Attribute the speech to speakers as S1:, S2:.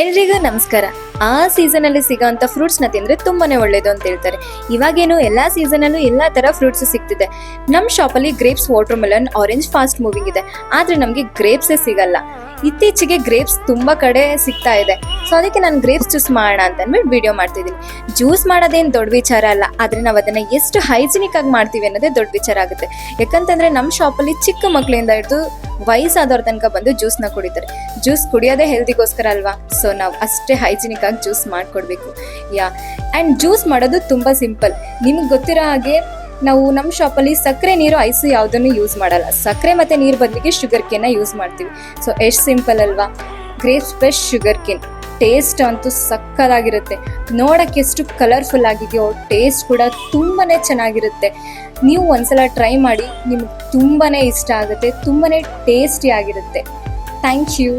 S1: ಎಲ್ರಿಗೂ ನಮಸ್ಕಾರ. ಆ ಸೀಸನಲ್ಲಿ ಸಿಗೋಂಥ ಫ್ರೂಟ್ಸ್ನ ತಿಂದರೆ ತುಂಬಾನೇ ಒಳ್ಳೇದು ಅಂತ ಹೇಳ್ತಾರೆ. ಇವಾಗೇನು ಎಲ್ಲ ಸೀಸನಲ್ಲೂ ಎಲ್ಲ ಥರ ಫ್ರೂಟ್ಸ್ ಸಿಗ್ತಿದೆ. ನಮ್ಮ ಶಾಪಲ್ಲಿ grapes, water melon, orange fast moving ಇದೆ. ಆದರೆ ನಮಗೆ ಗ್ರೇಪ್ಸೇ ಸಿಗಲ್ಲ. ಇತ್ತೀಚೆಗೆ ಗ್ರೇಪ್ಸ್ ತುಂಬ ಕಡೆ ಸಿಗ್ತಾ ಇದೆ. ಸೊ ಅದಕ್ಕೆ ನಾನು ಗ್ರೇಪ್ಸ್ ಜ್ಯೂಸ್ ಮಾಡೋಣ ಅಂತ ಅಂದ್ಬಿಟ್ಟು ವಿಡಿಯೋ ಮಾಡ್ತಿದ್ದೀನಿ. ಜ್ಯೂಸ್ ಮಾಡೋದೇನು ದೊಡ್ಡ ವಿಚಾರ ಅಲ್ಲ, ಆದರೆ ನಾವು ಅದನ್ನು ಎಷ್ಟು ಹೈಜಿನಿಕ್ ಆಗಿ ಮಾಡ್ತೀವಿ ಅನ್ನೋದೇ ದೊಡ್ಡ ವಿಚಾರ ಆಗುತ್ತೆ. ಯಾಕಂತಂದರೆ ನಮ್ಮ ಶಾಪಲ್ಲಿ ಚಿಕ್ಕ ಮಕ್ಕಳಿಂದ ಹಿಡಿದು ವಯಸ್ಸಾದವ್ರ ತನಕ ಬಂದು ಜ್ಯೂಸ್ನ ಕುಡಿತಾರೆ. ಜ್ಯೂಸ್ ಕುಡಿಯೋದೇ ಹೆಲ್ದಿಗೋಸ್ಕರ ಅಲ್ವಾ? ಸೊ ನಾವು ಅಷ್ಟೇ ಹೈಜಿನಿಕ್ ಆಗಿ ಜ್ಯೂಸ್ ಮಾಡಿಕೊಡ್ಬೇಕು. ಆ್ಯಂಡ್ ಜ್ಯೂಸ್ ಮಾಡೋದು ತುಂಬ ಸಿಂಪಲ್. ನಿಮ್ಗೆ ಗೊತ್ತಿರೋ ಹಾಗೆ ನಾವು ನಮ್ಮ ಶಾಪಲ್ಲಿ ಸಕ್ಕರೆ, ನೀರು, ಐಸು ಯಾವುದನ್ನು ಯೂಸ್ ಮಾಡಲ್ಲ. ಸಕ್ಕರೆ ಮತ್ತು ನೀರು ಬದಲಿಗೆ ಶುಗರ್ ಕೇನ್ನ ಯೂಸ್ ಮಾಡ್ತೀವಿ. ಸೊ ಎಷ್ಟು ಸಿಂಪಲ್ ಅಲ್ವಾ? Grapes fresh sugar cane taste ಅಂತೂ ಸಕ್ಕತ್ತಾಗಿರುತ್ತೆ. ನೋಡೋಕ್ಕೆ ಎಷ್ಟು ಕಲರ್ಫುಲ್ ಆಗಿದೆಯೋ, ಟೇಸ್ಟ್ ಕೂಡ ತುಂಬಾ ಚೆನ್ನಾಗಿರುತ್ತೆ. ನೀವು ಒಂದ್ಸಲ ಟ್ರೈ ಮಾಡಿ, ನಿಮ್ಗೆ ತುಂಬಾ ಇಷ್ಟ ಆಗುತ್ತೆ. ತುಂಬಾ ಟೇಸ್ಟಿ ಆಗಿರುತ್ತೆ. Thank you.